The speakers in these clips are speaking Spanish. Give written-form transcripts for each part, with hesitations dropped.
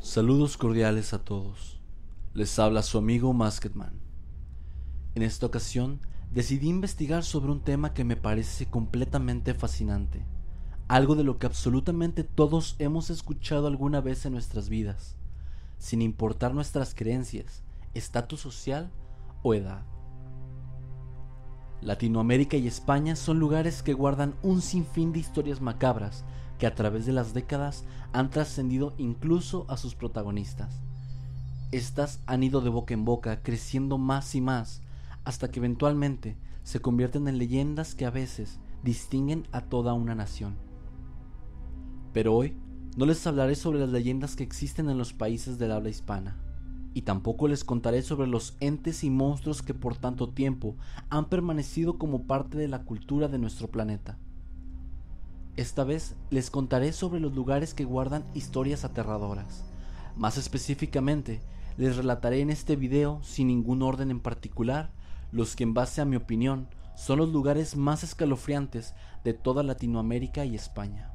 Saludos cordiales a todos. Les habla su amigo Masketman. En esta ocasión decidí investigar sobre un tema que me parece completamente fascinante, algo de lo que absolutamente todos hemos escuchado alguna vez en nuestras vidas, sin importar nuestras creencias, estatus social o edad. Latinoamérica y España son lugares que guardan un sinfín de historias macabras que a través de las décadas han trascendido incluso a sus protagonistas. Estas han ido de boca en boca, creciendo más y más, hasta que eventualmente se convierten en leyendas que a veces distinguen a toda una nación. Pero hoy no les hablaré sobre las leyendas que existen en los países del habla hispana, y tampoco les contaré sobre los entes y monstruos que por tanto tiempo han permanecido como parte de la cultura de nuestro planeta. Esta vez les contaré sobre los lugares que guardan historias aterradoras. Más específicamente, les relataré en este video, sin ningún orden en particular, los que en base a mi opinión son los lugares más escalofriantes de toda Latinoamérica y España.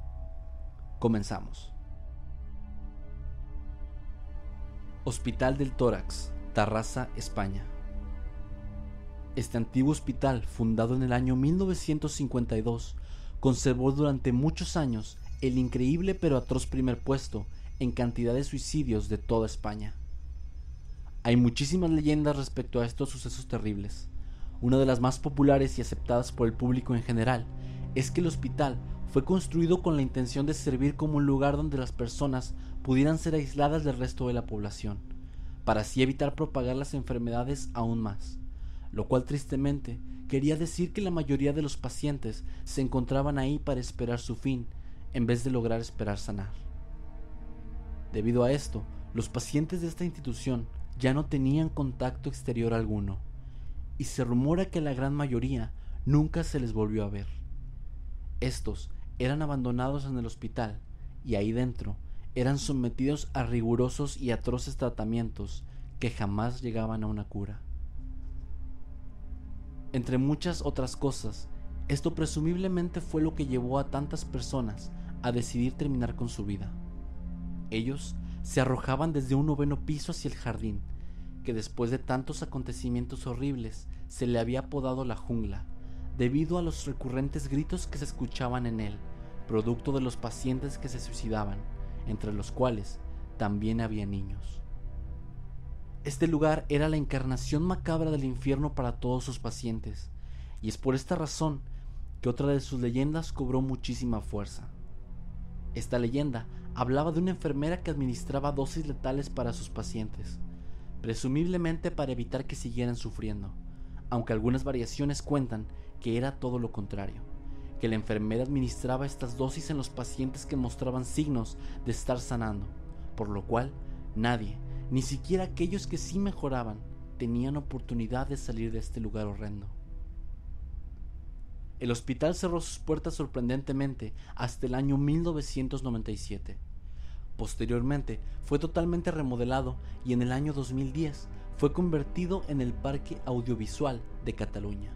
Comenzamos. Hospital del Tórax, Tarrasa, España. Este antiguo hospital, fundado en el año 1952, conservó durante muchos años el increíble pero atroz primer puesto en cantidad de suicidios de toda España. Hay muchísimas leyendas respecto a estos sucesos terribles. Una de las más populares y aceptadas por el público en general es que el hospital fue construido con la intención de servir como un lugar donde las personas pudieran ser aisladas del resto de la población, para así evitar propagar las enfermedades aún más, lo cual tristemente quería decir que la mayoría de los pacientes se encontraban ahí para esperar su fin, en vez de lograr esperar sanar. Debido a esto, los pacientes de esta institución ya no tenían contacto exterior alguno, y se rumora que la gran mayoría nunca se les volvió a ver. Estos eran abandonados en el hospital, y ahí dentro eran sometidos a rigurosos y atroces tratamientos que jamás llegaban a una cura. Entre muchas otras cosas, esto presumiblemente fue lo que llevó a tantas personas a decidir terminar con su vida. Ellos se arrojaban desde un 9º piso hacia el jardín, que después de tantos acontecimientos horribles se le había apodado la jungla, debido a los recurrentes gritos que se escuchaban en él, producto de los pacientes que se suicidaban, entre los cuales también había niños. Este lugar era la encarnación macabra del infierno para todos sus pacientes, y es por esta razón que otra de sus leyendas cobró muchísima fuerza. Esta leyenda hablaba de una enfermera que administraba dosis letales para sus pacientes, presumiblemente para evitar que siguieran sufriendo, aunque algunas variaciones cuentan que era todo lo contrario, que la enfermera administraba estas dosis en los pacientes que mostraban signos de estar sanando, por lo cual nadie, ni siquiera aquellos que sí mejoraban, tenían oportunidad de salir de este lugar horrendo. El hospital cerró sus puertas sorprendentemente hasta el año 1997. Posteriormente fue totalmente remodelado y en el año 2010 fue convertido en el Parque Audiovisual de Cataluña.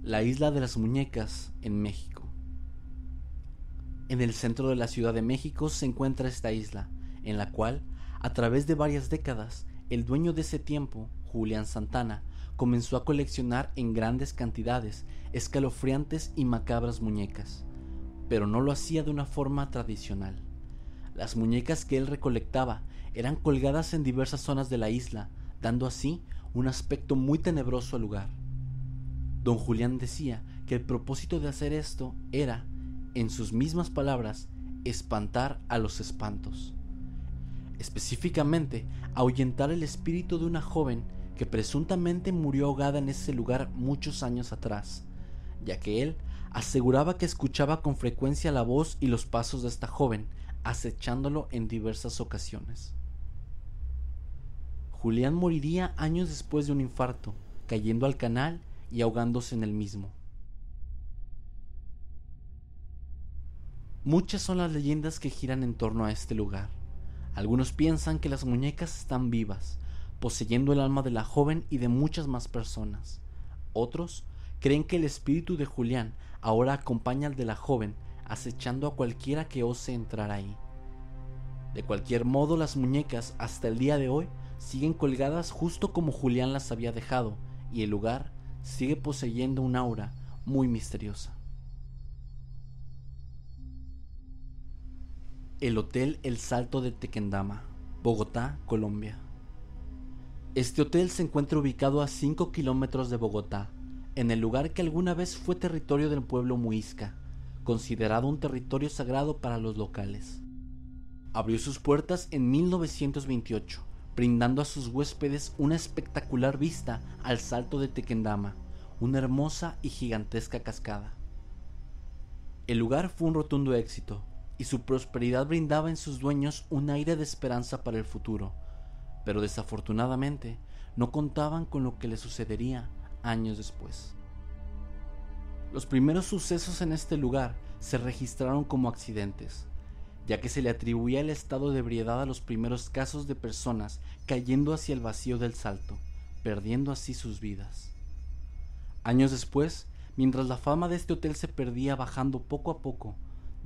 La Isla de las Muñecas, en México. En el centro de la Ciudad de México se encuentra esta isla, en la cual, a través de varias décadas, el dueño de ese tiempo, Julián Santana, comenzó a coleccionar en grandes cantidades escalofriantes y macabras muñecas, pero no lo hacía de una forma tradicional. Las muñecas que él recolectaba eran colgadas en diversas zonas de la isla, dando así un aspecto muy tenebroso al lugar. Don Julián decía que el propósito de hacer esto era, en sus mismas palabras, espantar a los espantos. Específicamente, ahuyentar el espíritu de una joven que presuntamente murió ahogada en ese lugar muchos años atrás, ya que él aseguraba que escuchaba con frecuencia la voz y los pasos de esta joven, acechándolo en diversas ocasiones. Julián moriría años después de un infarto, cayendo al canal y ahogándose en el mismo. Muchas son las leyendas que giran en torno a este lugar. Algunos piensan que las muñecas están vivas, poseyendo el alma de la joven y de muchas más personas. Otros creen que el espíritu de Julián ahora acompaña al de la joven, acechando a cualquiera que ose entrar ahí. De cualquier modo, las muñecas hasta el día de hoy siguen colgadas justo como Julián las había dejado, y el lugar sigue poseyendo un aura muy misteriosa. El Hotel El Salto de Tequendama, Bogotá, Colombia. Este hotel se encuentra ubicado a 5 kilómetros de Bogotá, en el lugar que alguna vez fue territorio del pueblo muisca, considerado un territorio sagrado para los locales. Abrió sus puertas en 1928, brindando a sus huéspedes una espectacular vista al Salto de Tequendama, una hermosa y gigantesca cascada. El lugar fue un rotundo éxito, y su prosperidad brindaba en sus dueños un aire de esperanza para el futuro, pero desafortunadamente no contaban con lo que les sucedería años después. Los primeros sucesos en este lugar se registraron como accidentes, ya que se le atribuía el estado de ebriedad a los primeros casos de personas cayendo hacia el vacío del salto, perdiendo así sus vidas. Años después, mientras la fama de este hotel se perdía bajando poco a poco,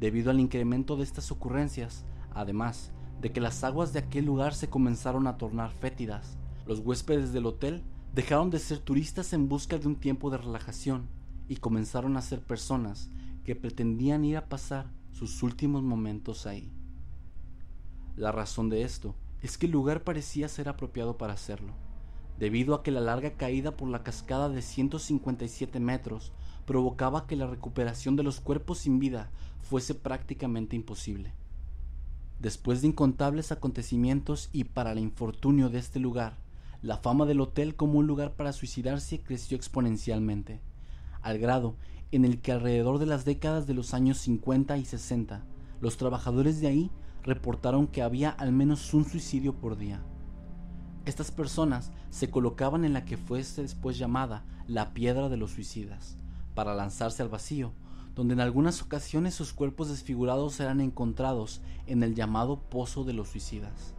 debido al incremento de estas ocurrencias, además de que las aguas de aquel lugar se comenzaron a tornar fétidas, los huéspedes del hotel dejaron de ser turistas en busca de un tiempo de relajación y comenzaron a ser personas que pretendían ir a pasar sus últimos momentos ahí. La razón de esto es que el lugar parecía ser apropiado para hacerlo, debido a que la larga caída por la cascada de 157 metros provocaba que la recuperación de los cuerpos sin vida fuese prácticamente imposible. Después de incontables acontecimientos y para el infortunio de este lugar, la fama del hotel como un lugar para suicidarse creció exponencialmente, al grado en el que alrededor de las décadas de los años 50 y 60, los trabajadores de ahí reportaron que había al menos un suicidio por día. Estas personas se colocaban en la que fuese después llamada la Piedra de los Suicidas, para lanzarse al vacío, donde en algunas ocasiones sus cuerpos desfigurados eran encontrados en el llamado Pozo de los Suicidas.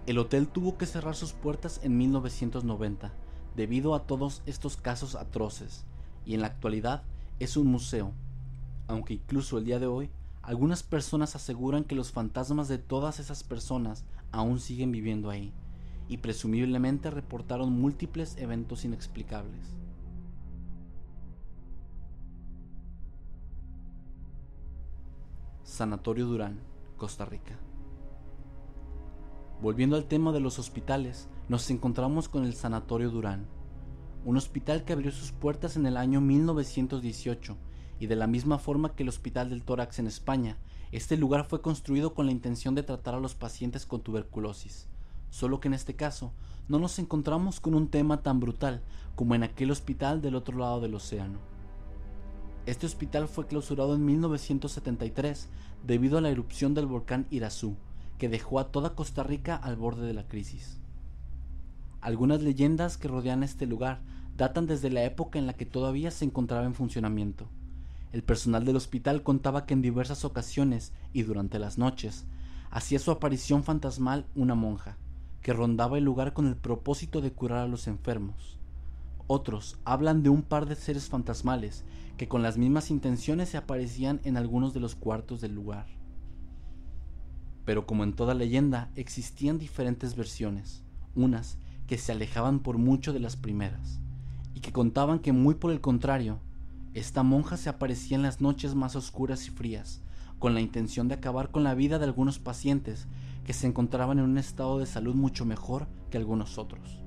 El hotel tuvo que cerrar sus puertas en 1990 debido a todos estos casos atroces, y en la actualidad es un museo, aunque incluso el día de hoy algunas personas aseguran que los fantasmas de todas esas personas aún siguen viviendo ahí, y presumiblemente reportaron múltiples eventos inexplicables. Sanatorio Durán, Costa Rica. Volviendo al tema de los hospitales, nos encontramos con el Sanatorio Durán, un hospital que abrió sus puertas en el año 1918, y de la misma forma que el Hospital del Tórax en España, este lugar fue construido con la intención de tratar a los pacientes con tuberculosis, solo que en este caso no nos encontramos con un tema tan brutal como en aquel hospital del otro lado del océano. Este hospital fue clausurado en 1973 debido a la erupción del volcán Irazú, que dejó a toda Costa Rica al borde de la crisis. Algunas leyendas que rodean este lugar datan desde la época en la que todavía se encontraba en funcionamiento. El personal del hospital contaba que en diversas ocasiones y durante las noches hacía su aparición fantasmal una monja, que rondaba el lugar con el propósito de curar a los enfermos. Otros hablan de un par de seres fantasmales que con las mismas intenciones se aparecían en algunos de los cuartos del lugar. Pero como en toda leyenda, existían diferentes versiones, unas que se alejaban por mucho de las primeras, y que contaban que muy por el contrario, esta monja se aparecía en las noches más oscuras y frías, con la intención de acabar con la vida de algunos pacientes que se encontraban en un estado de salud mucho mejor que algunos otros.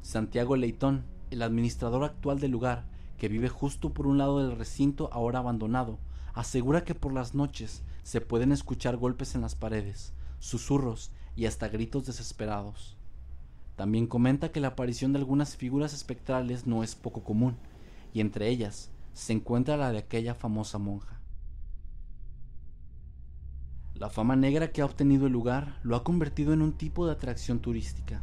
Santiago Leitón, el administrador actual del lugar, que vive justo por un lado del recinto ahora abandonado, asegura que por las noches se pueden escuchar golpes en las paredes, susurros y hasta gritos desesperados. También comenta que la aparición de algunas figuras espectrales no es poco común, y entre ellas se encuentra la de aquella famosa monja. La fama negra que ha obtenido el lugar lo ha convertido en un tipo de atracción turística,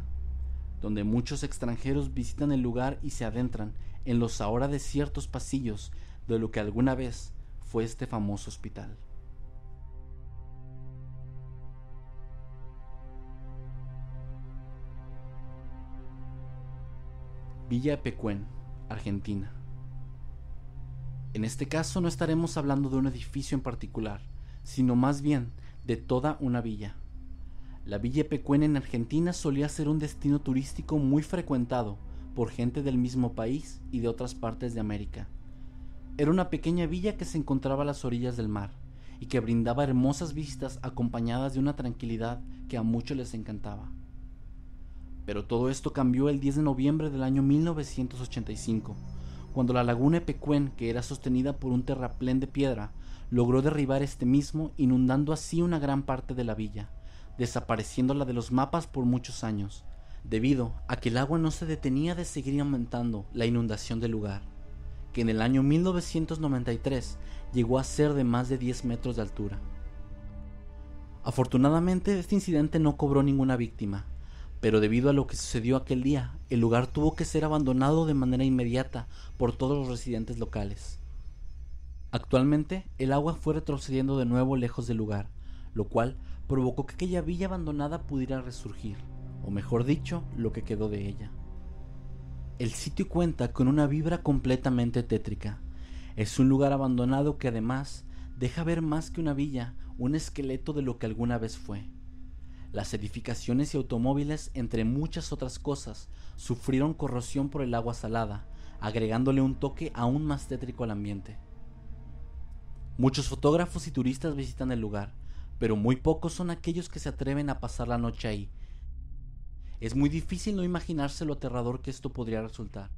donde muchos extranjeros visitan el lugar y se adentran en los ahora desiertos pasillos de lo que alguna vez fue este famoso hospital. Villa Epecuén, Argentina. En este caso no estaremos hablando de un edificio en particular, sino más bien de toda una villa. La Villa Epecuén en Argentina solía ser un destino turístico muy frecuentado por gente del mismo país y de otras partes de América. Era una pequeña villa que se encontraba a las orillas del mar y que brindaba hermosas vistas acompañadas de una tranquilidad que a muchos les encantaba. Pero todo esto cambió el 10 de noviembre del año 1985, cuando la laguna Epecuén, que era sostenida por un terraplén de piedra, logró derribar este mismo, inundando así una gran parte de la villa, desapareciéndola de los mapas por muchos años, debido a que el agua no se detenía de seguir aumentando la inundación del lugar, que en el año 1993 llegó a ser de más de 10 metros de altura. Afortunadamente, este incidente no cobró ninguna víctima, pero debido a lo que sucedió aquel día, el lugar tuvo que ser abandonado de manera inmediata por todos los residentes locales. Actualmente, el agua fue retrocediendo de nuevo lejos del lugar, lo cual provocó que aquella villa abandonada pudiera resurgir, o mejor dicho, lo que quedó de ella. El sitio cuenta con una vibra completamente tétrica. Es un lugar abandonado que además deja ver más que una villa, un esqueleto de lo que alguna vez fue. Las edificaciones y automóviles, entre muchas otras cosas, sufrieron corrosión por el agua salada, agregándole un toque aún más tétrico al ambiente. Muchos fotógrafos y turistas visitan el lugar, pero muy pocos son aquellos que se atreven a pasar la noche ahí. Es muy difícil no imaginarse lo aterrador que esto podría resultar.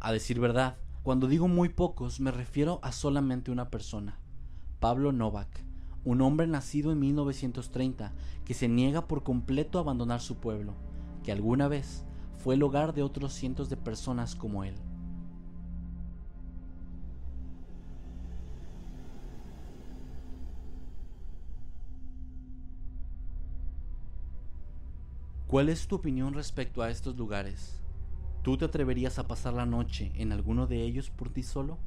A decir verdad, cuando digo muy pocos me refiero a solamente una persona, Pablo Novak, un hombre nacido en 1930 que se niega por completo a abandonar su pueblo, que alguna vez fue el hogar de otros cientos de personas como él. ¿Cuál es tu opinión respecto a estos lugares? ¿Tú te atreverías a pasar la noche en alguno de ellos por ti solo?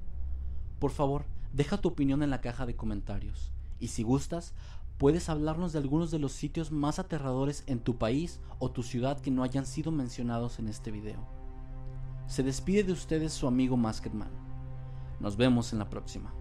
Por favor, deja tu opinión en la caja de comentarios. Y si gustas, puedes hablarnos de algunos de los sitios más aterradores en tu país o tu ciudad que no hayan sido mencionados en este video. Se despide de ustedes su amigo Masked Man. Nos vemos en la próxima.